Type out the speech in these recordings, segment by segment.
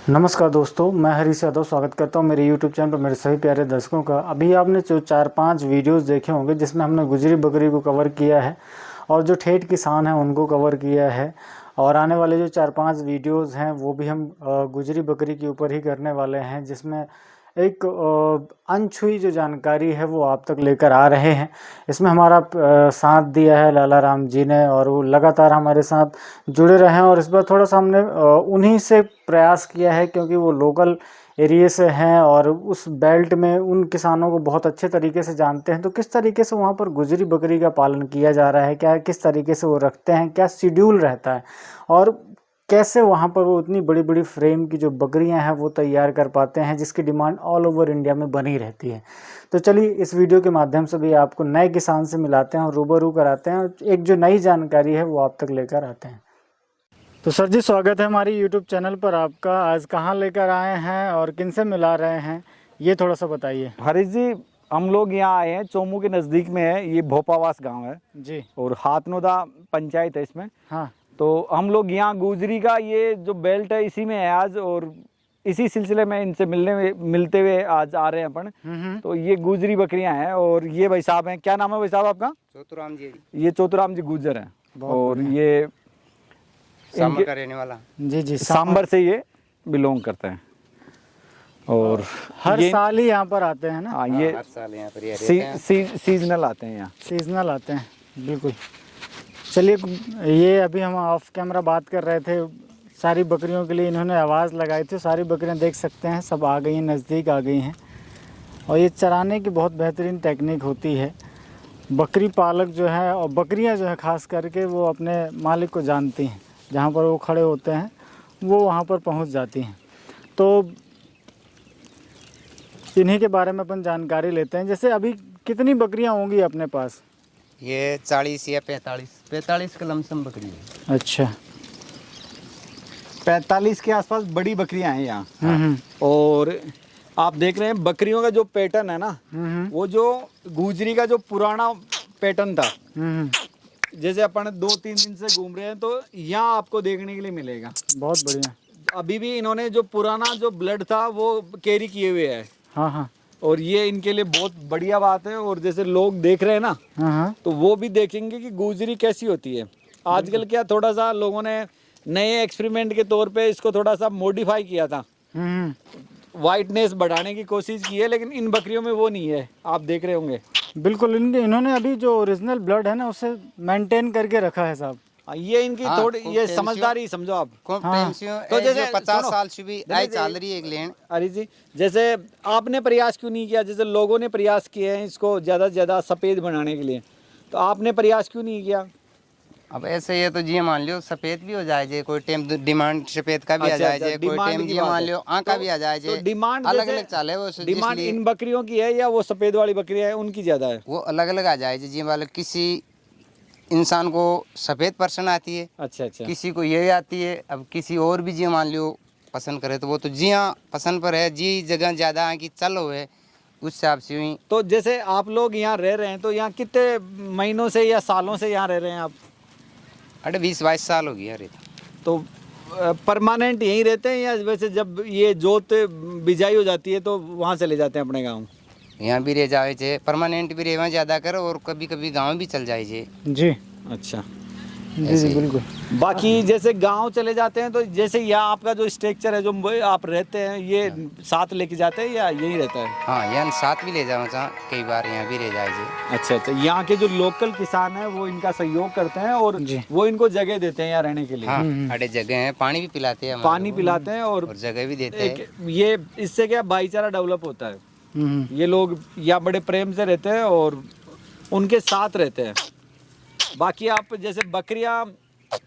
नमस्कार दोस्तों, मैं हरीश यादव स्वागत करता हूं मेरे YouTube चैनल पर मेरे सभी प्यारे दर्शकों का। अभी आपने जो 4-5 वीडियोस देखे होंगे जिसमें हमने गुजरी बकरी को कवर किया है और जो ठेठ किसान हैं उनको कवर किया है। और आने वाले जो 4-5 वीडियोस हैं वो भी हम गुजरी बकरी के ऊपर ही करने वाले हैं, जिसमें एक अनछुई जो जानकारी है वो आप तक लेकर आ रहे हैं। इसमें हमारा साथ दिया है लाला राम जी ने और वो लगातार हमारे साथ जुड़े रहे हैं। और इस बार थोड़ा सा हमने उन्हीं से प्रयास किया है क्योंकि वो लोकल एरिया से हैं और उस बेल्ट में उन किसानों को बहुत अच्छे तरीके से जानते हैं। तो किस तरीके से वहाँ पर गुजरी बकरी का पालन किया जा रहा है, क्या किस तरीके से वो रखते हैं, क्या शेड्यूल रहता है और कैसे वहाँ पर वो इतनी बड़ी बड़ी फ्रेम की जो बकरियाँ हैं वो तैयार कर पाते हैं, जिसकी डिमांड ऑल ओवर इंडिया में बनी रहती है। तो चलिए इस वीडियो के माध्यम से भी आपको नए किसान से मिलाते हैं और रूबरू कराते हैं और एक जो नई जानकारी है वो आप तक लेकर आते हैं। तो सर जी, स्वागत है हमारी यूट्यूब चैनल पर आपका। आज कहाँ लेकर आए हैं और किन से मिला रहे हैं, ये थोड़ा सा बताइए। हरीश जी, हम लोग यहाँ आए हैं, चोमू के नज़दीक में है, ये भोपावास गांव है जी। और हाथनोदा पंचायत है इसमें। हाँ। तो हम लोग यहाँ गुजरी का ये जो बेल्ट है इसी में है आज, और इसी सिलसिले में इनसे मिलते हुए आज आ रहे हैं अपन। तो ये गुजरी बकरियां हैं और ये भाई साहब हैं। क्या नाम है भाई साहब आपका? चोतुराम जी। ये चोतुराम जी गुजर हैं और ये सांबर का रहने वाला। जी, सांबर से ये बिलोंग करते हैं और हर साल ही यहाँ पर आते हैं ना? हाँ, ये हर साल यहाँ पर ये रहते हैं। सीजनल आते हैं यहाँ। सीजनल आते हैं, बिल्कुल। चलिए, ये अभी हम ऑफ कैमरा बात कर रहे थे, सारी बकरियों के लिए इन्होंने आवाज़ लगाई थी। सारी बकरियां देख सकते हैं सब आ गई हैं, नज़दीक आ गई हैं। और ये चराने की बहुत बेहतरीन टेक्निक होती है। बकरी पालक जो है और बकरियां जो है ख़ास करके वो अपने मालिक को जानती हैं, जहाँ पर वो खड़े होते हैं वो वहाँ पर पहुँच जाती हैं। तो इन्हीं के बारे में अपन जानकारी लेते हैं। जैसे अभी कितनी बकरियां होंगी अपने पास? ये 40 या 45 का लमसम बकरी है। अच्छा, 45 के आसपास बड़ी बकरियां हैं यहाँ। और आप देख रहे हैं बकरियों का जो पैटर्न है ना, वो जो गुजरी का जो पुराना पैटर्न था, जैसे अपन 2-3 दिन से घूम रहे हैं तो यहाँ आपको देखने के लिए मिलेगा। बहुत बढ़िया। अभी भी इन्होंने जो पुराना जो ब्लड था वो कैरी किए हुए है। हाँ। और ये इनके लिए बहुत बढ़िया बात है। और जैसे लोग देख रहे हैं ना, हाँ। तो वो भी देखेंगे कि गुजरी कैसी होती है। आजकल क्या थोड़ा सा लोगों ने नए एक्सपेरिमेंट के तौर पे इसको थोड़ा सा मॉडिफाई किया था, वाइटनेस बढ़ाने की कोशिश की है, लेकिन इन बकरियों में वो नहीं है। आप देख रहे होंगे। बिल्कुल, इन्होंने अभी जो ओरिजिनल ब्लड है ना उसे मेंटेन करके रखा है साहब। ये इनकी थोड़ी ये समझदारी समझो आप। तो जैसे 50 साल से भी आई चल रही है एक लेन। अरे जी, जैसे आपने प्रयास क्यों नहीं किया? जैसे लोगों ने प्रयास किए हैं इसको ज़्यादा से ज़्यादा सफ़ेद बनाने के लिए, तो आपने प्रयास क्यों नहीं किया? अब ऐसे ये तो जी मान लियो सफेद भी हो जाए जे, कोई टाइम डिमांड सफेद का भी आ जाए जे, कोई टाइम जी मान लियो आँख का भी आ जाए जे। डिमांड अलग अलग चाले वो। डिमांड इन बकरियों की है या वो सफ़ेद वाली बकरियाँ हैं उनकी ज़्यादा है? वो अलग अलग आ जाए जी। मतलब किसी इंसान को सफेद पसंद आती है, अच्छा, किसी को ये आती है। अब किसी और भी जी मान लियो पसंद करे तो वो तो जी हाँ पसंद पर है, जी जगह ज़्यादा है कि चलो है उस हिसाब से हुई। तो जैसे आप लोग यहाँ रह रहे हैं तो यहाँ कितने महीनों से या सालों से यहाँ रह रहे हैं आप? अरे 20-22 साल हो गई। अरे तो परमानेंट यहीं रहते हैं या वैसे जब ये जोत बिजाई हो जाती है तो वहाँ चले जाते हैं अपने गाँव? यहाँ भी रह जाए जे, परमानेंट भी रहना ज़्यादा कर और कभी कभी गांव भी चल जाए जे। जी। अच्छा जी, बिल्कुल। बाकी जैसे गांव चले जाते हैं तो जैसे यहाँ आपका जो स्ट्रक्चर है जो आप रहते हैं, ये साथ लेके जाते हैं या यही रहता है? हाँ, यहाँ साथ भी ले जाओ चाह, कई बार यहाँ भी रह जाए जे। अच्छा, यहाँ के जो लोकल किसान हैं वो इनका सहयोग करते हैं और वो इनको जगह देते हैं यहाँ रहने के लिए। हाँ, अरे जगह है, पानी भी पिलाते हैं, पानी पिलाते हैं और जगह भी देते हैं। ये इससे क्या भाईचारा डेवलप होता है। ये लोग यहाँ बड़े प्रेम से रहते हैं और उनके साथ रहते हैं। बाकी आप जैसे बकरियां,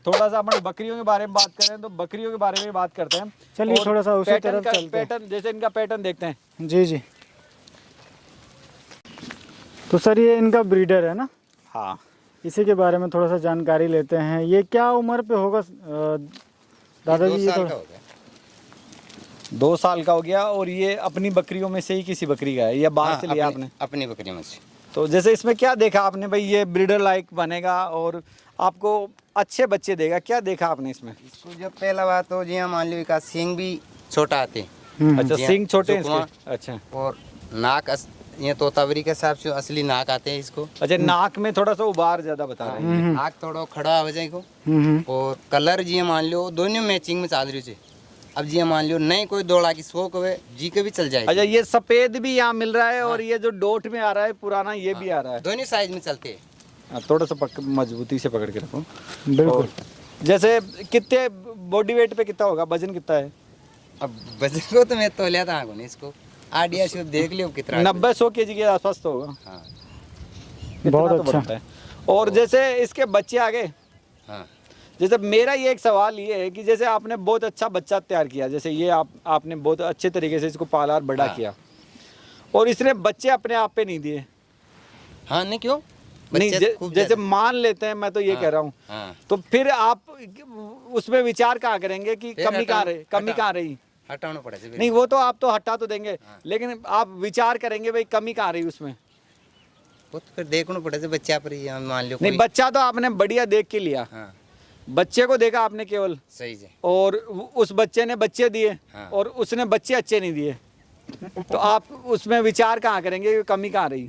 थोड़ा सा अपन बकरियों के बारे में बात करें तो बकरियों के बारे में बात करते हैं। चलिए थोड़ा सा उसी तरफ चलते हैं। पैटर्न, जैसे इनका पैटर्न देखते हैं। जी। तो सर ये इनका ब्रीडर है ना? हाँ, इसी के बारे में थोड़ा सा जानकारी लेते हैं। ये क्या उम्र पे होगा दादाजी? ये 2 साल का हो गया और ये अपनी बकरियों में से ही किसी बकरी का है या बाहर से लिया आपने? अपनी बकरी में से। तो जैसे इसमें क्या देखा आपने भाई, ये ब्रीडर लाइक बनेगा और आपको अच्छे बच्चे देगा, क्या देखा आपने इसमें? इसको जब पहला बात तो जी हाँ मान लो इसका सींग भी छोटा आते हैं। अच्छा, जी हाँ, सिंग छोटे हैं जुकवा। इसके। अच्छा और नाक ये तोतावरी के हिसाब से असली नाक आते हैं इसको। अच्छा, नाक में थोड़ा सा उबार ज्यादा बता रहे हैं। नाक थोड़ा खड़ा हो जाए को। और कलर जी मान लो दोनों मैचिंग में चाल रही है। अब जी मान लो नहीं कोई दौड़ा की शौक हुए जी के भी चल जाएगी। अच्छा, ये सफेद भी यहाँ मिल रहा है और ये जो डोट में आ रहा है पुराना ये भी आ रहा है। दोनों साइज में चलते हैं। हाँ, थोड़ा सा मजबूती से पकड़ के रखो। बिल्कुल। और जैसे कितने बॉडी वेट पे कितना होगा, वजन कितना है? अब वजन को तो मैं तो लिया था आगो नहीं इसको आइडिया से देख लियो कितना 90-100 kg के आसपास तो होगा। हाँ इतना बहुत तो अच्छा। बनता है। और जैसे इसके बच्चे आ गए, हाँ जैसे मेरा ये एक सवाल ये है कि जैसे आपने बहुत अच्छा बच्चा तैयार किया, जैसे ये आपने बहुत अच्छे तरीके से इसको पाला और बड़ा किया, और इसने बच्चे अपने आप पे नहीं दिए। हाँ नहीं क्यों नहीं, बच्चे खूब जैसे ज्यादा। मान लेते हैं, मैं तो ये हाँ, कह रहा हूँ, हाँ तो फिर आप उसमें विचार कहाँ करेंगे कि फिर कमी कहाँ रही, कमी हटा- कहाँ रही? हटाना पड़ेगा। नहीं, वो तो आप तो हटा तो देंगे, लेकिन आप विचार करेंगे भाई कमी कहाँ रही उसमें। वो तो फिर देखना पड़ेगा बच्चा पर ही मान लो नहीं, कोई। बच्चा तो आपने बढ़िया देख के लिया, हाँ बच्चे को देखा आपने केवल, सही है। और उस बच्चे ने बच्चे दिए हाँ। और उसने बच्चे अच्छे नहीं दिए, तो आप उसमें विचार कहाँ करेंगे कि कमी कहाँ रही?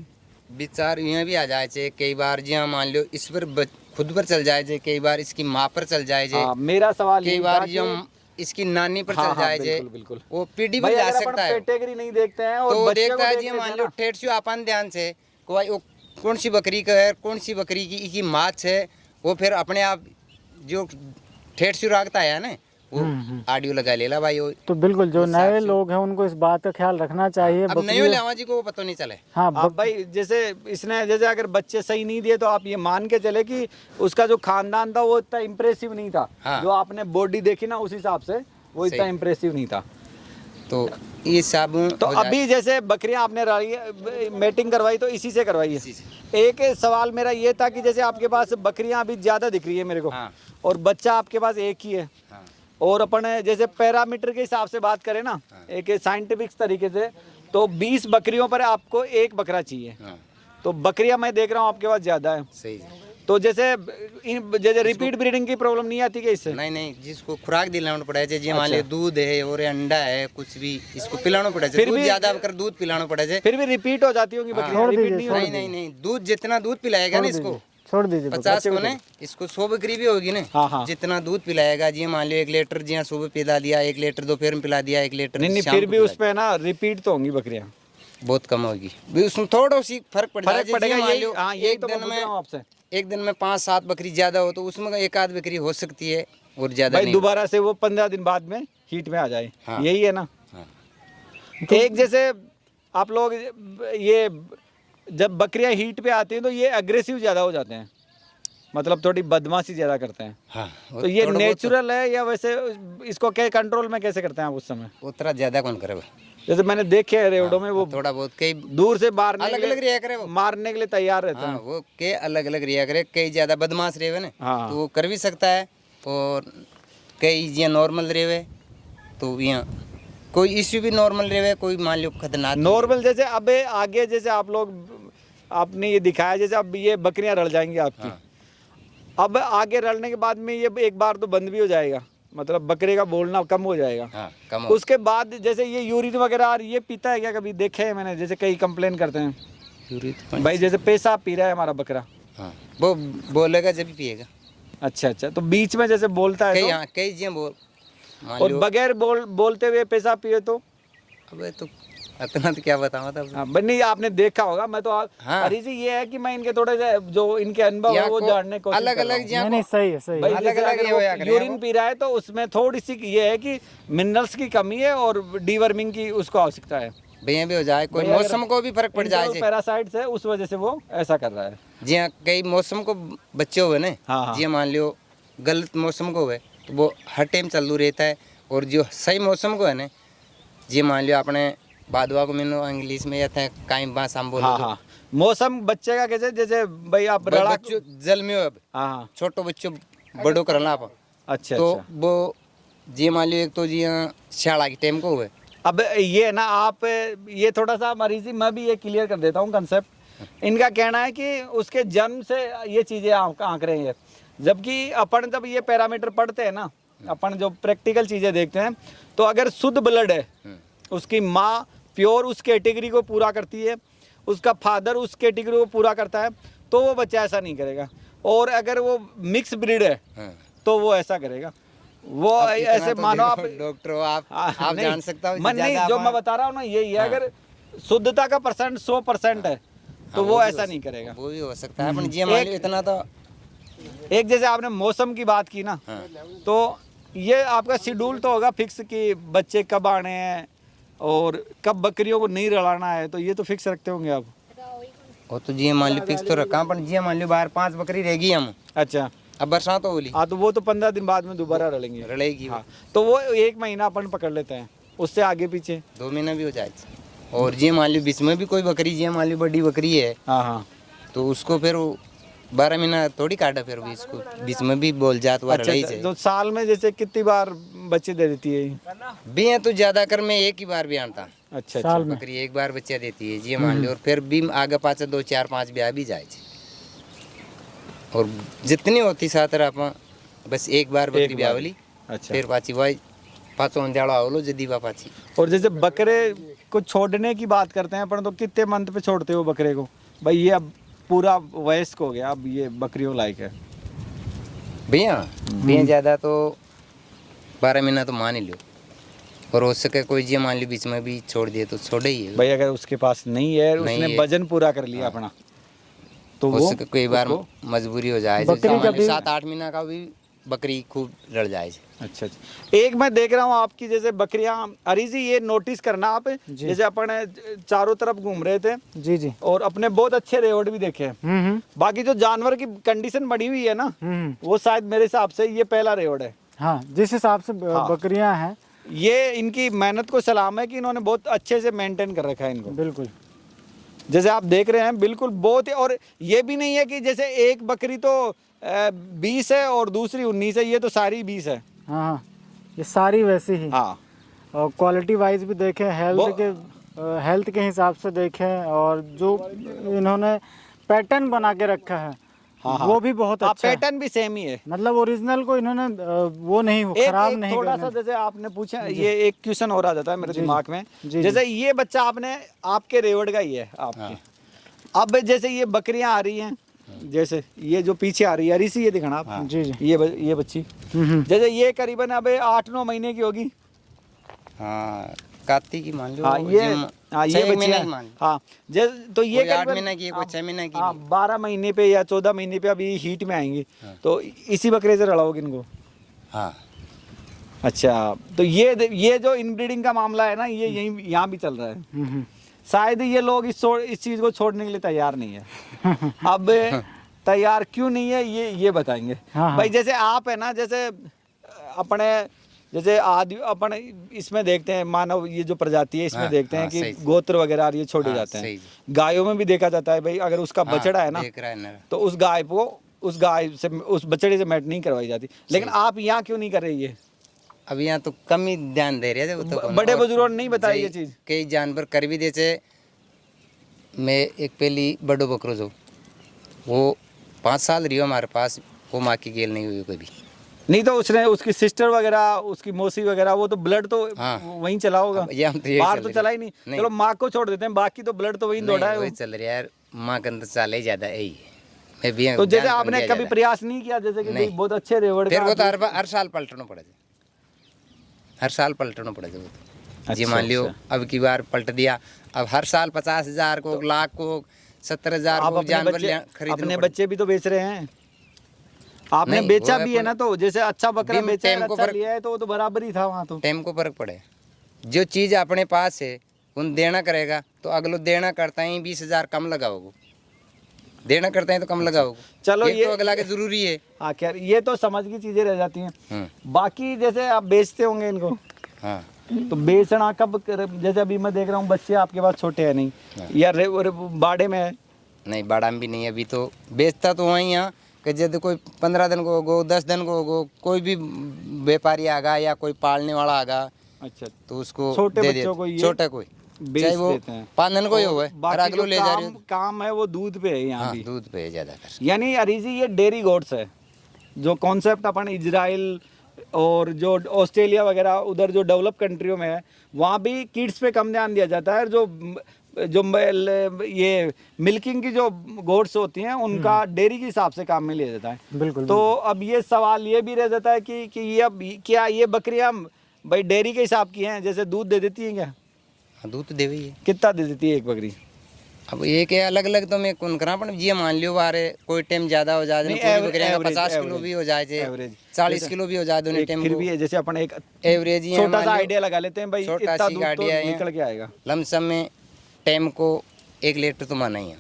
विचार यहाँ भी आ जाए छे कई बार जी हाँ मान लो इस पर खुद पर चल जाए छे, कई बार इसकी माँ पर चल जाए छे, हाँ, मेरा सवाल कई यही था बार कि- जी हम इसकी नानी पर हाँ, चल हाँ, जाए छे। बिल्कुल, बिल्कुल। वो पीढ़ी भाई पर जा अगर अपन सकता है। कैटेगरी नहीं देखते हैं और तो बच्चे देखता को है देख जी लेते मान हैं लो ना, ठेठ से अपन ध्यान से को भाई वो कौन सी बकरी का है, कौन सी बकरी की माछ है, वो फिर अपने आप जो ठेठ से रखता है ना वो ऑडियो लगा लेला भाई वो। तो बिल्कुल जो उस हिसाब नए से- लोग हैं उनको इस बात का ख्याल रखना चाहिए। अब नहीं बकरी लेवा जी को वो पता नहीं चले। हाँ आप भाई जैसे इसने जैसे अगर बच्चे सही नहीं दिए तो आप ये मान के चले कि उसका जो खानदान था वो इतना इम्प्रेसिव नहीं था। हाँ। जो आपने बॉडी देखी ना उस हिसाब से वो इतना सही। इम्प्रेसिव नहीं था। तो ये साबुन तो हो जाए। अभी जैसे बकरियां आपने मेटिंग करवाई तो इसी से करवाई इसी है। एक सवाल मेरा ये था कि जैसे आपके पास बकरियां अभी ज़्यादा दिख रही है मेरे को, हाँ। और बच्चा आपके पास एक ही है, हाँ और अपन जैसे पैरामीटर के हिसाब से बात करें ना, एक साइंटिफिक तरीके से, तो 20 बकरियों पर आपको एक बकरा चाहिए। हाँ तो बकरियां मैं देख रहा हूँ आपके पास ज़्यादा है, सही है। तो जैसे रिपीट ब्रीडिंग की प्रॉब्लम नहीं आती क्या इससे? नहीं जिसको खुराक दिलाना पड़े जी मान लो दूध है और अंडा है कुछ भी इसको पिलाना पड़े फिर दूध भी- ज्यादा कर दूध पिलाना पड़े। फिर भी रिपीट हो जाती होंगी बकरियां, छोड़ रिपीट दीजिए, नहीं छोड़ होती। नहीं दूध जितना दूध पिलाएगा ना इसको छोड़ दीजिए। 50 को ना इसको 100 बकरी भी होगी ना। हाँ, हाँ। जितना दूध पिलाएगा जी मान लो 1 लीटर जी हाँ सुबह पिला दिया, 1 लीटर दोपहर में पिला दिया, 1 लीटर नहीं शाम फिर को भी पिला उसमें ना रिपीट तो होंगी बकरियां, दिया। बहुत कम होगी भी उसमें थोड़ा सी फर्क पड़ फर्क जाएगा। पड़ेगा। जी मान यही लो हाँ, यही एक तो मैं दिन पूछ रहा हूँ में आपसे। एक दिन में 5-7 बकरी ज्यादा हो तो उसमें 1 आध बकरी हो सकती है और ज्यादा भाई नहीं। दोबारा से वो 15 दिन बाद में हीट में आ जाए, हाँ। यही है ना। हाँ। एक जैसे आप लोग ये जब बकरियां हीट पे आती हैं तो ये अग्रेसिव ज्यादा हो जाते हैं, मतलब थोड़ी बदमाशी ज्यादा करते हैं। हाँ तो ये थोड़ा बहुत नेचुरल है या वैसे इसको क्या कंट्रोल में कैसे करते हैं आप उस समय? उतना ज्यादा कौन करे जैसे मैंने देखे है रेवड़ों में वो थोड़ा बहुत कई दूर से मारने अलग अलग रिया करे वो। मारने के लिए तैयार रहते हाँ हैं। वो के अलग अलग रिया करे, कई ज्यादा बदमाश रहे ना हाँ। तो वो कर भी सकता है, और कई जिया नॉर्मल रहे तो यहाँ कोई इश्यू भी नॉर्मल रहे, कोई मान लो खतरनाक नॉर्मल जैसे अब आगे जैसे आप लोग आपने ये दिखाया जैसे अब ये बकरियां रल जाएंगी आपकी। हाँ। अब आगे रलने के बाद में ये एक बार तो बंद भी हो जाएगा, मतलब बकरे का बोलना कम हो जाएगा। हाँ कम हो। उसके बाद जैसे ये यूरिन वगैरह और ये पीता है क्या? कभी देखे है मैंने, जैसे कई कंप्लेन करते हैं भाई जैसे पेशाब पी रहा है हमारा बकरा। हाँ वो बोलेगा जब भी पिएगा। अच्छा अच्छा, तो बीच में जैसे बोलता है कई तो? हाँ कई जिया बोल मान और लो। बगैर बोलते हुए पेशाब पिए तो? अबे तो इतना तो क्या बताऊँ था। हाँ बन्नी आपने देखा होगा, मैं तो हाँ। अरे जी ये है कि मैं इनके थोड़े से जो इनके अनुभव है वो जानने को अलग अलग नहीं जिया नहीं सही है, सही है। भाई अलग जैसे अलग अगर ये होया करे यूरिन वो। पी रहा है तो उसमें थोड़ी सी ये है कि मिनरल्स की कमी है और डीवर्मिंग की उसको आवश्यकता है। भैया भी हो जाए, कोई भाई अगर मौसम को भी फर्क पड़ जाए। पैरासाइट्स है उस वजह से वो ऐसा कर रहा है। जी हाँ कई मौसम को बच्चे हुए ना। हाँ, हाँ। जी मान लो गलत मौसम को हुए तो वो हर टाइम चालू रहता है, और जो सही मौसम को है ना जी मान लो अपने बादवा को मैंने इंग्लिश में या था काई बास हम बोलो हाँ तो। हाँ, मौसम बच्चे का कैसे जैसे भाई आप भाई रड़ा बच्चों जल में हो अब हाँ हाँ, छोटो बच्चों बड़ो करना आप अच्छा तो अच्छा। वो जी मान लो एक तो जी हाँ शाला के टाइम को हुए। अब ये है ना आप ये थोड़ा सा मरीजी मैं भी ये क्लियर कर देता हूँ कंसेप्ट। इनका कहना है कि उसके जन्म से ये चीज़ें आंक रहे हैं, जबकि अपन जब ये पैरामीटर पढ़ते हैं ना अपन जो प्रैक्टिकल चीजें देखते हैं, तो अगर शुद्ध ब्लड है, उसकी माँ प्योर उस कैटेगरी को पूरा करती है, उसका फादर उस कैटेगरी को पूरा करता है, तो वो बच्चा ऐसा नहीं करेगा। और अगर वो मिक्स ब्रीड है तो वो ऐसा करेगा। वो ऐसे मानो आप डॉक्टर हो, आप नहीं, जान सकता हो मैं नहीं, जो मैं बता रहा हूँ ना यही है, अगर शुद्धता का परसेंट 100% है तो वो ऐसा नहीं करेगा। वो भी हो सकता है, अपन जी मान लो इतना तो। एक जैसे आपने मौसम की बात की ना, तो ये आपका शेड्यूल तो होगा फिक्स कि बच्चे कब आने हैं और कब बकरियों को नहीं रलाना है, तो ये तो फिक्स रखते होंगे आप। वो तो जी मान लो फिक्स तो रखा, अपन जी मान लो बाहर 5 बकरी रहेगी हम, अच्छा, अब बरसात हो बोली, हाँ, तो वो तो 15 दिन बाद में दोबारा रलेंगे। रलेगी। हाँ, तो वो 1 महीना अपन पकड़ लेते हैं, उससे आगे पीछे 2 महीना भी हो जाए। और जी मान लो बीच में भी कोई बकरी, जी मान लो बड़ी बकरी है, हाँ हाँ, तो उसको फिर 12 महीना थोड़ी काटा, फिर भी इसको बीच में भी बोल जात हुआ अच्छा, रही से। तो साल में जैसे कितनी बार बच्चे दे देती है ये? भी है तो ज्यादा कर मैं एक ही बार भी आता, अच्छा साल अच्छा, में बकरी एक बार बच्चा देती है जी मान लो, और फिर भी आगे पाछे 2 4 5 ब्याह भी जाए। और जितनी होती सातर आप बस एक बार बकरी ब्याह वाली, अच्छा। फिर पाची भाई पाँचों अंजाड़ा होलो जदी बा पाची। और जैसे बकरे को छोड़ने की बात करते हैं अपन, तो कितने मंथ पे छोड़ते हो बकरे को? भाई ये अब पूरा वयस्क हो गया, अब ये बकरियों लायक है। भैया ज्यादा तो 12 महीना तो मान ही लो, और हो सके कोई जी मान ली बीच में भी छोड़ दिए तो छोड़े ही है। भाई अगर उसके पास नहीं है, नहीं उसने है। वजन पूरा कर लिया अपना, तो हो वो सके कई बार उसको- मजबूरी हो जाए, बकरी का भी- 7 8 महीना का भी बकरी खूब लड़ जाए। अच्छा अच्छा। एक मैं देख रहा हूँ आपकी जैसे बकरियां, अरी जी ये नोटिस करना आप, जी। जैसे अपन चारों तरफ घूम रहे थे जी जी। और अपने बहुत अच्छे रेवड़ भी देखे हैं। हम्म। बाकी जो जानवर की कंडीशन बनी हुई है ना, हम्म। वो शायद मेरे हिसाब से ये पहला रेवड़ है। हाँ, जिस हिसाब से हाँ। बकरियां हैं, ये इनकी मेहनत को सलाम है कि इन्होंने बहुत अच्छे से मेंटेन कर रखा है इनको। बिल्कुल। जैसे आप देख रहे हैं बिल्कुल बहुत ही, और ये भी नहीं है कि जैसे एक बकरी तो 20 है और दूसरी 19 है, ये तो सारी 20 है। हाँ हाँ, ये सारी वैसी ही। हाँ, और क्वालिटी वाइज भी देखें, हेल्थ के हिसाब से देखें, और जो इन्होंने पैटर्न बना के रखा है, हाँ, हाँ। वो भी बहुत अच्छा है। पैटर्न भी सेम ही है। मतलब ओरिजिनल को इन्होंने वो नहीं खराब एक नहीं थोड़ा सा करने। जैसे आपने पूछा, ये एक क्वेश्चन और आ जाता है मेरे जी, दिमाग में। जी, जैसे ये बच्चा आपने आपके रेवड़ का ही है आपके, अब जैसे ये बकरियां आ रही हैं, जैसे ये जो पीछे आ रही है अरी सी, ये दिखाना आप। जी जी। ये बच्ची जैसे ये करीबन अब 8-9 महीने की होगी। हाँ, कार्तिक की मान लो। हाँ, ये बच्ची है। हाँ, जैसे तो ये 8 महीने की है, कोई 6 महीने की। हाँ, 12 महीने पे या 14 महीने पे अभी हीट में आएंगी, तो इसी बकरे से लड़ाओगे इनको। हाँ, अच्छा, तो ये जो इनब्रीडिंग का मामला है ना, ये यहीं यहाँ भी चल रहा है। शायद ये लोग इस चीज को छोड़ने के लिए तैयार नहीं है। अब तैयार क्यों नहीं है ये बताएंगे। हाँ, हाँ। भाई जैसे आप है ना, जैसे अपने जैसे आदि अपन इसमें देखते हैं, मानव ये जो प्रजाति है इसमें हाँ, देखते हैं हाँ, कि सही। गोत्र वगैरह और ये छोड़े हाँ, जाते हैं। सही। गायों में भी देखा जाता है भाई, अगर उसका बछड़ा है ना, देख रहा है ना। तो उस गाय से उस बछड़े से मैट नहीं करवाई जाती। लेकिन आप यहाँ क्यों नहीं कर रही है? अब यहाँ तो कम ही ध्यान दे रहे हैं, वो तो कौन- बड़े और बुजुर्गों ने नहीं बताई ये जै- चीज। कई जानवर कर भी देते। मैं एक पहली बड़ो बकरो जो वो 5 साल रही हो हमारे पास, वो माँ की गेल नहीं हुई कभी। नहीं तो उसने उसकी सिस्टर वगैरह, उसकी मौसी वगैरह, वो तो ब्लड तो हाँ। वहीं चला होगा। अब ये हम तो यही बाहर चल तो रही चला है। ही नहीं। नहीं। चलो माँ को छोड़ देते हैं, बाकी तो ब्लड तो वहीं दौड़ा है वही वो। चल रहा है यार, माँ के अंदर चाले ज्यादा यही है। मैं भी तो जैसे ध्यान कर आपने दिया कभी ज्यादा। प्रयास नहीं किया, जैसे कि नहीं। बहुत अच्छे रेवड़ फिर का वो तो हर साल पलटना पड़ा जाए, हर साल पलटना पड़ा जाए वो तो। जी अच्छा, मान लियो अच्छा। अब की बार पलट दिया, अब हर साल 50,000 को, लाख को, 70,000 आप को अपने जानवर बच्चे खरीदने अपने पड़े। बच्चे भी तो बेच रहे हैं, आपने नहीं, बेचा वो भी है ना, तो जैसे अच्छा बकरा भी बेचा है, टाइम को अच्छा फर्क- लिया है, तो वो तो बराबर ही था वहाँ तो। टाइम को फर्क पड़े। जो चीज़ अपने पास है उन देना करेगा, तो अगलो देना करता ही 20,000 कम लगाओगे, देना करते हैं तो कम लगाओगे। चलो ये तो अगला के जरूरी है। हाँ, खैर ये तो समझ की चीजें रह जाती हैं। बाकी जैसे आप बेचते होंगे इनको, हाँ, तो बेचना कब जैसे अभी मैं देख रहा हूँ बच्चे आपके पास छोटे हैं नहीं, या बाड़े में है। नहीं बाड़ा में भी नहीं, अभी तो बेचता तो वहीं यहाँ कि जब कोई 15 दिन को होगो, 10 दिन को होगो, कोई भी व्यापारी आगा या कोई पालने वाला आगा, अच्छा, तो उसको छोटे दे बच्चों देते। को ये छोटा कोई बेच चाहे वो देते हैं। 5 दिन को ही और हो और बाकी अगलो जो ले जा रहे हो। काम है वो दूध पे है यहाँ हाँ, भी। दूध पे ज्यादा कर। यानी अरीजी ये डेयरी गोड्स है, जो कॉन्सेप्ट अपन इजराइल और जो ऑस्ट्रेलिया वगैरह उधर जो डेवलप कंट्रियों में है वहाँ भी किड्स पे कम ध्यान दिया जाता है। ये मिल्किंग की जो गोट्स होती हैं उनका डेयरी के हिसाब से काम में लिया जाता है। बिल्कुल। तो अब ये सवाल ये भी रह जाता है कि ये अब क्या ये बकरियां भाई डेयरी के हिसाब की हैं, जैसे दूध दे देती हैं क्या? हाँ, दूध तो देवे ही है। कितना दे देती है एक बकरी? अब एक है अलग अलग तो मैं कौन करा पर ये मान लियो बारे कोई टाइम ज्यादा हो जाए नहीं, कोई बकरियां का एवरेज, 50 किलो एवरेज, भी हो जाए छे, एवरेज। 40 किलो भी हो जाए दोनों टाइम फिर भी है, जैसे अपन एक एवरेज ही है, छोटा मान सा लियो, आइडिया लगा लेते हैं भाई छोटा इतना सी दूध तो आइडिया है। निकल के आएगा। लमसम में टाइम को 1 लीटर तो माना ही है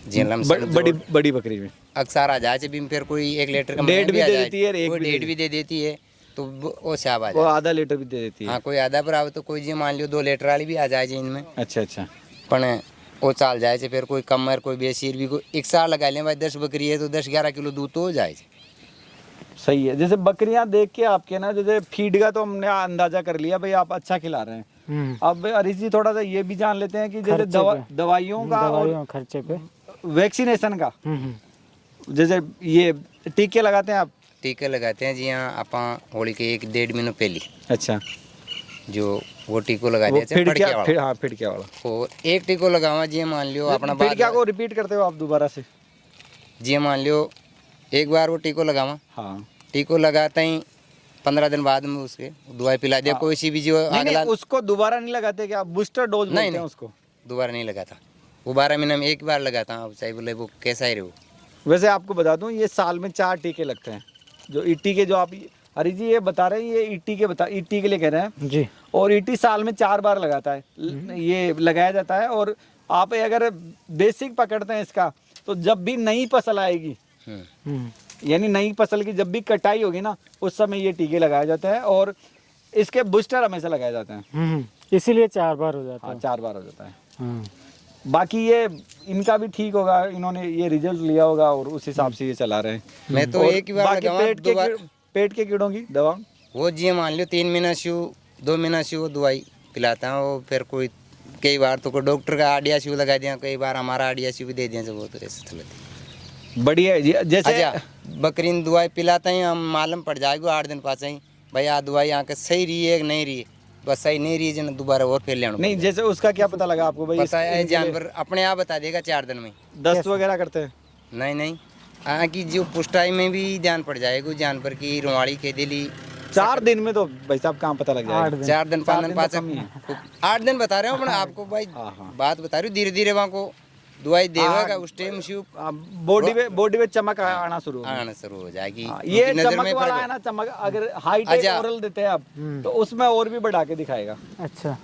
जी लमसम। बड़ी बकरी में अक्सर आ जाए भी फिर कोई 1 लीटर का डेढ़ भी आ दे जाए, देती है और एक कोई भी दे डेढ़ भी दे देती है तो वो साहब आ वो जाए। आधा लीटर भी दे देती है। हाँ, कोई आधा बराबर तो कोई जी मान लियो 2 लीटर वाली भी आ जाए जी इनमें, अच्छा अच्छा। पण वो चाल जाए छे। फिर कोई कमर कोई बेसीर भी कोई एक साल लगा लें भाई 10 बकरी है तो 10-11 किलो दूध तो हो जाए छे। सही है। जैसे बकरियां देख के आपके ना, जैसे फीड का तो हमने अंदाजा कर लिया भाई आप अच्छा खिला रहे हैं। अब हरीश जी थोड़ा सा ये भी जान लेते हैं कि जैसे दवाइयों का और खर्चे पे वैक्सीनेशन का, जैसे ये टीके लगाते हैं आप? टीके लगाते हैं जी हाँ, आपा होली के 1-1.5 महीनों पहले अच्छा। जो वो टीको लगा वो दिया छे फड़किया वाला। हाँ फिड़किया वाला। और एक टीको लगावा जी मान लियो अपना बाद फिड़किया को रिपीट करते हो आप दोबारा से? जी मान लियो एक बार वो टीको लगावा, हाँ। टीको लगाते ही 15 दिन बाद में उसके दवाई पिला दिया। कोई सी भी जो अगला उसको दोबारा नहीं लगाते क्या? बूस्टर डोज बोलते हैं उसको? दोबारा नहीं लगाता, वो 12 महीने में एक बार लगाता हूँ। अब चाहे बोले वो कैसा ही रहे। वैसे आपको बता दूं ये साल में 4 टीके लगते हैं। जो ईटी के जो आप हरी जी ये बता रहे हैं, ये ईटी के लिए कह रहे हैं जी। और ईटी साल में 4 बार लगाता है, ये लगाया जाता है। और आप अगर बेसिक पकड़ते हैं इसका तो जब भी नई फसल आएगी, यानी नई फसल की जब भी कटाई होगी ना, उस समय ये टीके लगाए जाते हैं और इसके बूस्टर हमेशा लगाए जाते हैं। इसीलिए 4 बार हो जाता है। 4 बार हो जाता है। बाकी ये इनका भी ठीक होगा, इन्होंने ये रिजल्ट लिया होगा और उस हिसाब से ये चला रहे हैं। मैं तो एक ही बार बाकी लगावा, पेट के कीड़ों की दवा वो जी मान लियो 3 महीना शू 2 महीना शू दवाई पिलाता हूँ। फिर कोई कई बार तो कोई डॉक्टर का आडिया शू लगा दिया, कई बार हमारा आडिया शू भी दे दिया। वो तो ऐसे चलते बढ़िया है जी। जैसे बकरी ने दवाई पिलाता ही हम मालूम पड़ जाएगा 8 दिन पास ही भाई आ दवाई यहाँ के सही रही है कि नहीं रही है। बस सही नहीं रही है दोबारा और फिर लेना नहीं। जैसे उसका क्या पता लगा आपको भाई? पता है जानवर अपने आप बता देगा 4 दिन में। दस्त वगैरह करते हैं? नहीं हाँ की जो पुष्टाई में भी ध्यान पड़ जाएगा जानवर की रुवाड़ी के दिली। 4 दिन में तो भाई साहब कहाँ पता लग जाएगा? 4 दिन 5 दिन 8 दिन बता रहे हो अपने आपको भाई, बात बता रही हूँ। धीरे धीरे वहाँ को दवाई देगा उस टाइम से बॉडी में चमक आना शुरू हो जाएगी। ये चमक वाला है ना, चमक अगर हाईटेक ओरल देते हैं आप तो उसमें और भी बढ़ा के दिखाएगा। अच्छा,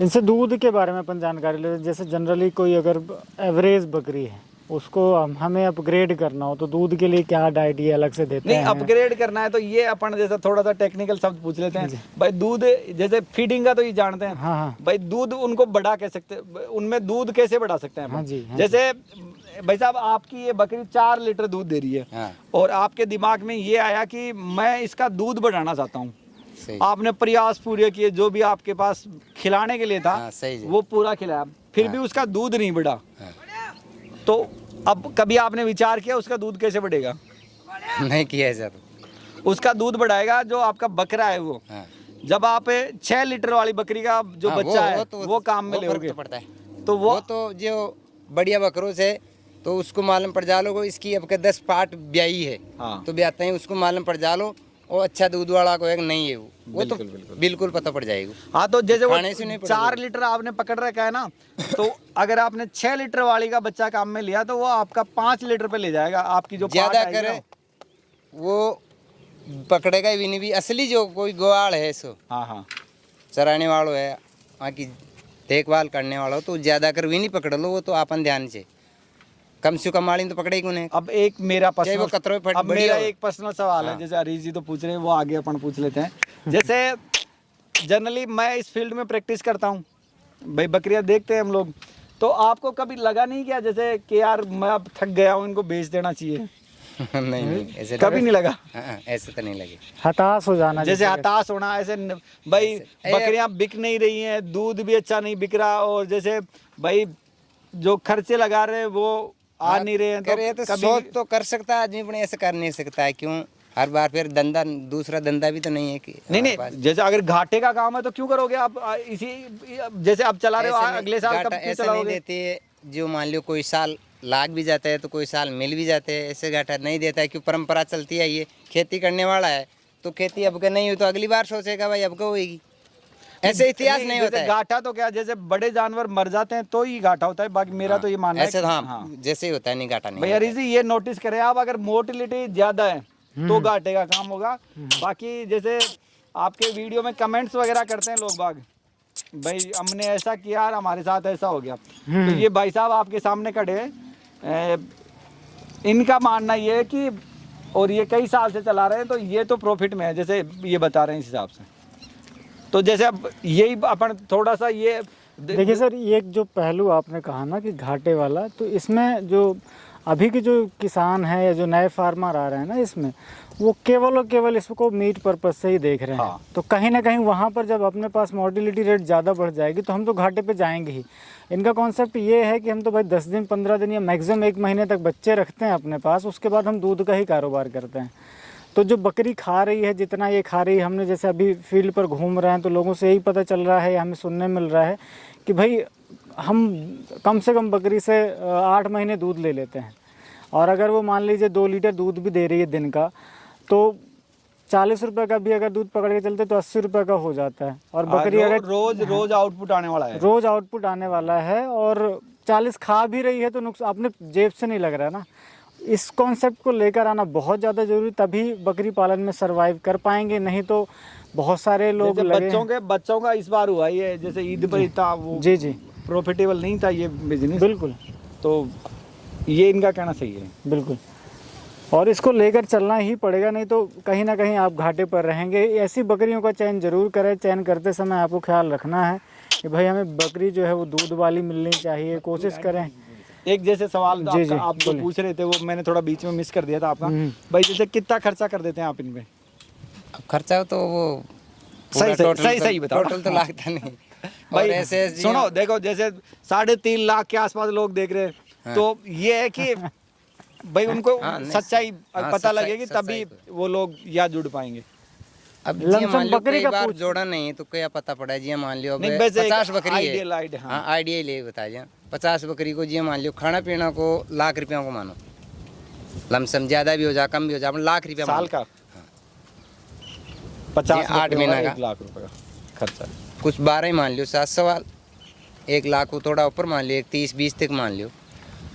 इनसे दूध के बारे में अपन जानकारी लेते। जैसे जनरली कोई अगर एवरेज बकरी है उसको हमें अपग्रेड करना हो तो दूध के लिए क्या डाइट ये अलग से देते हैं? नहीं, अपग्रेड करना है तो ये अपन जैसा थोड़ा सा टेक्निकल शब्द पूछ लेते हैं भाई। दूध जैसे फीडिंग का तो ये जानते हैं। हाँ। भाई दूध उनको बढ़ा कह सकते हैं, उनमें दूध कैसे बढ़ा सकते हैं? हाँ जी, हाँ जैसे भाई साहब आपकी ये बकरी 4 लीटर दूध दे रही है। हाँ। और आपके दिमाग में ये आया कि मैं इसका दूध बढ़ाना चाहता हूँ। आपने प्रयास पूरे किए, जो भी आपके पास खिलाने के लिए था वो पूरा खिलाया, फिर भी उसका दूध नहीं बढ़ा। तो अब कभी आपने विचार किया उसका दूध कैसे बढ़ेगा? नहीं किया सर। उसका दूध बढ़ाएगा जो आपका बकरा है वो। जब आप 6 लीटर वाली बकरी का जो बच्चा है वो काम में लेओगे तो वो तो जो बढ़िया बकरों से तो उसको मालूम पड़ जा लो इसकी अब 10 पार्ट ब्याई है। तो ब्याते हैं उसको मालूम पड़ जा लो और अच्छा दूध वाला को एक नहीं है वो तो बिल्कुल पता पड़ जाएगा। हाँ, तो जैसे वो 4 लीटर आपने पकड़ रखा है ना, तो अगर आपने 6 लीटर वाली का बच्चा काम में लिया तो वो आपका 5 लीटर पे ले जाएगा। आपकी जो ज्यादा करे वो पकड़ेगा भी नहीं। भी असली जो कोई ग्वाल है सो हाँ चराने वालों है वहाँ की देखभाल करने वाला हो तो ज्यादा कर भी नहीं पकड़ लो। वो तो अपन ध्यान से कम से कम माली तो पकड़े क्यों नहीं। अब एक मेरा एक पर्सनल सवाल है। जैसे हरीश जी तो पूछ रहे हैं, वो आगे अपन पूछ लेते हैं। जैसे जनरली मैं इस फील्ड में प्रैक्टिस करता हूँ भाई, बकरियां देखते हैं हम लोग, तो आपको कभी लगा नहीं क्या जैसे कि यार मैं अब थक गया हूँ, इनको बेच देना चाहिए? नहीं ऐसे कभी नहीं लगा? ऐसे तो नहीं लगे। हताश हो जाना, जैसे हताश होना ऐसे भाई बकरियां बिक नहीं रही हैं, दूध भी अच्छा नहीं बिक रहा, और जैसे भाई जो खर्चे लगा रहे हैं वो आ नहीं रहे हैं, तो सोच तो कर सकता है आदमी, पर ऐसे कर नहीं सकता है। क्यों हर बार फिर धंधा, दूसरा धंधा भी तो नहीं है कि नहीं हमारे पास। नहीं, जैसे अगर घाटे का काम है तो क्यों करोगे आप इसी, जैसे आप चला रहे हो, ऐसे नहीं- अगले साल कब घाटा क्यों ऐसा नहीं चलाओगे? देते है, जो मान लो कोई साल लाग भी जाता है तो कोई साल मिल भी जाते हैं, ऐसे घाटा नहीं देता है, क्यों परंपरा चलती है, ये खेती करने वाला है तो खेती अब के नहीं हुई तो अगली बार सोचेगा भाई अब को होगी, ऐसे इतिहास नहीं होता जैसे है। घाटा तो क्या, जैसे बड़े जानवर मर जाते हैं तो ही घाटा होता है, बाकी मेरा तो ये मानना है ऐसे कि- तो हाँ, जैसे ही होता है, नहीं घाटा नहीं भैया होता है। ऋषि ये नोटिस करें आप, अगर मोटिलिटी ज्यादा है तो घाटे का काम होगा। बाकी जैसे आपके वीडियो में कमेंट्स वगैरह करते हैं लोग बाग, भाई हमने ऐसा किया और हमारे साथ ऐसा हो गया, तो ये भाई साहब आपके सामने खड़े हैं, इनका मानना ये है कि, और ये कई साल से चला रहे हैं तो ये तो प्रॉफिट में है, जैसे ये बता रहे हैं इस हिसाब से। तो जैसे अब यही अपन थोड़ा सा ये देखिए सर, ये एक जो पहलू आपने कहा ना कि घाटे वाला, तो इसमें जो अभी के जो किसान हैं या जो नए फार्मर आ रहे हैं ना, इसमें वो केवल और केवल इसको मीट पर्पज से ही देख रहे हैं। हाँ। तो कहीं ना कहीं वहाँ पर जब अपने पास मोर्टिलिटी रेट ज़्यादा बढ़ जाएगी तो हम तो घाटे पे जाएंगे ही। इनका कॉन्सेप्ट ये है कि हम तो भाई 10 दिन 15 दिन या मैक्सिमम 1 महीने तक बच्चे रखते हैं अपने पास, उसके बाद हम दूध का ही कारोबार करते हैं। तो जो बकरी खा रही है, जितना ये खा रही है, हमने जैसे अभी फील्ड पर घूम रहे हैं तो लोगों से यही पता चल रहा है, हमें सुनने मिल रहा है कि भाई हम कम से कम बकरी से 8 महीने दूध ले लेते हैं, और अगर वो मान लीजिए 2 लीटर दूध भी दे रही है दिन का, तो 40 रुपये का भी अगर दूध पकड़ के चलते तो 80 रुपये का हो जाता है। और बकरी अगर रोज आउटपुट आने वाला है, रोज आउटपुट आने वाला है और 40 खा भी रही है तो नुकसान अपने जेब से नहीं लग रहा है ना। इस कॉन्सेप्ट को लेकर आना बहुत ज़्यादा जरूरी, तभी बकरी पालन में सरवाइव कर पाएंगे, नहीं तो बहुत सारे लोग जैसे लगे बच्चों का इस बार हुआ ये, जैसे ईद पर था वो जी जी प्रॉफिटेबल नहीं था ये बिजनेस, बिल्कुल तो ये इनका कहना सही है। बिल्कुल, और इसको लेकर चलना ही पड़ेगा, नहीं तो कहीं ना कहीं आप घाटे पर रहेंगे। ऐसी बकरियों का चयन जरूर करें, चयन करते समय आपको ख्याल रखना है कि भाई हमें बकरी जो है वो दूध वाली मिलनी चाहिए, कोशिश करें। एक जैसे सवाल जी, जी, आप जो पूछ रहे थे वो मैंने थोड़ा बीच में मिस कर दिया था आपका, भाई जैसे कितना खर्चा कर देते हैं आप इनमें? अब खर्चा तो वो सही बताओ। टोटल तो लागता नहीं भाई और ऐसे सुनो, देखो जैसे 3.5 लाख के आसपास लोग देख रहे हैं, तो ये है कि भाई उनको सच्चाई पता लगेगी तभी वो लोग या जुड़ पाएंगे। अब जी लमसम मान लो बकरी कई का बार पूछ- जोड़ा नहीं तो क्या पता पड़ा, जी मान लो अब नहीं, वैसे एक 50 बकरी है, ideal idea, हाँ। हाँ आइडिया ही ले बताया, 50 बकरी को जी मान लो खाना पीना को लाख रुपया को मानो, लमसम ज्यादा भी हो जाए कम भी हो जाए, अपन लाख रुपया साल का 50 जी, 8 महीना का 1 लाख रुपए का खर्चा। कुछ 12 ही मान लो, 7 सवाल 1 लाख को थोड़ा ऊपर मान लियो, 30-20 तक मान लियो,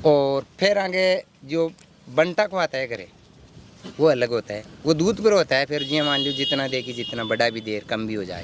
और फिर आगे जो बंटा को आता है करे वो अलग होता है, वो दूध पर होता है, फिर जी मान लो जितना देगी जितना बड़ा भी देर कम भी हो जाए।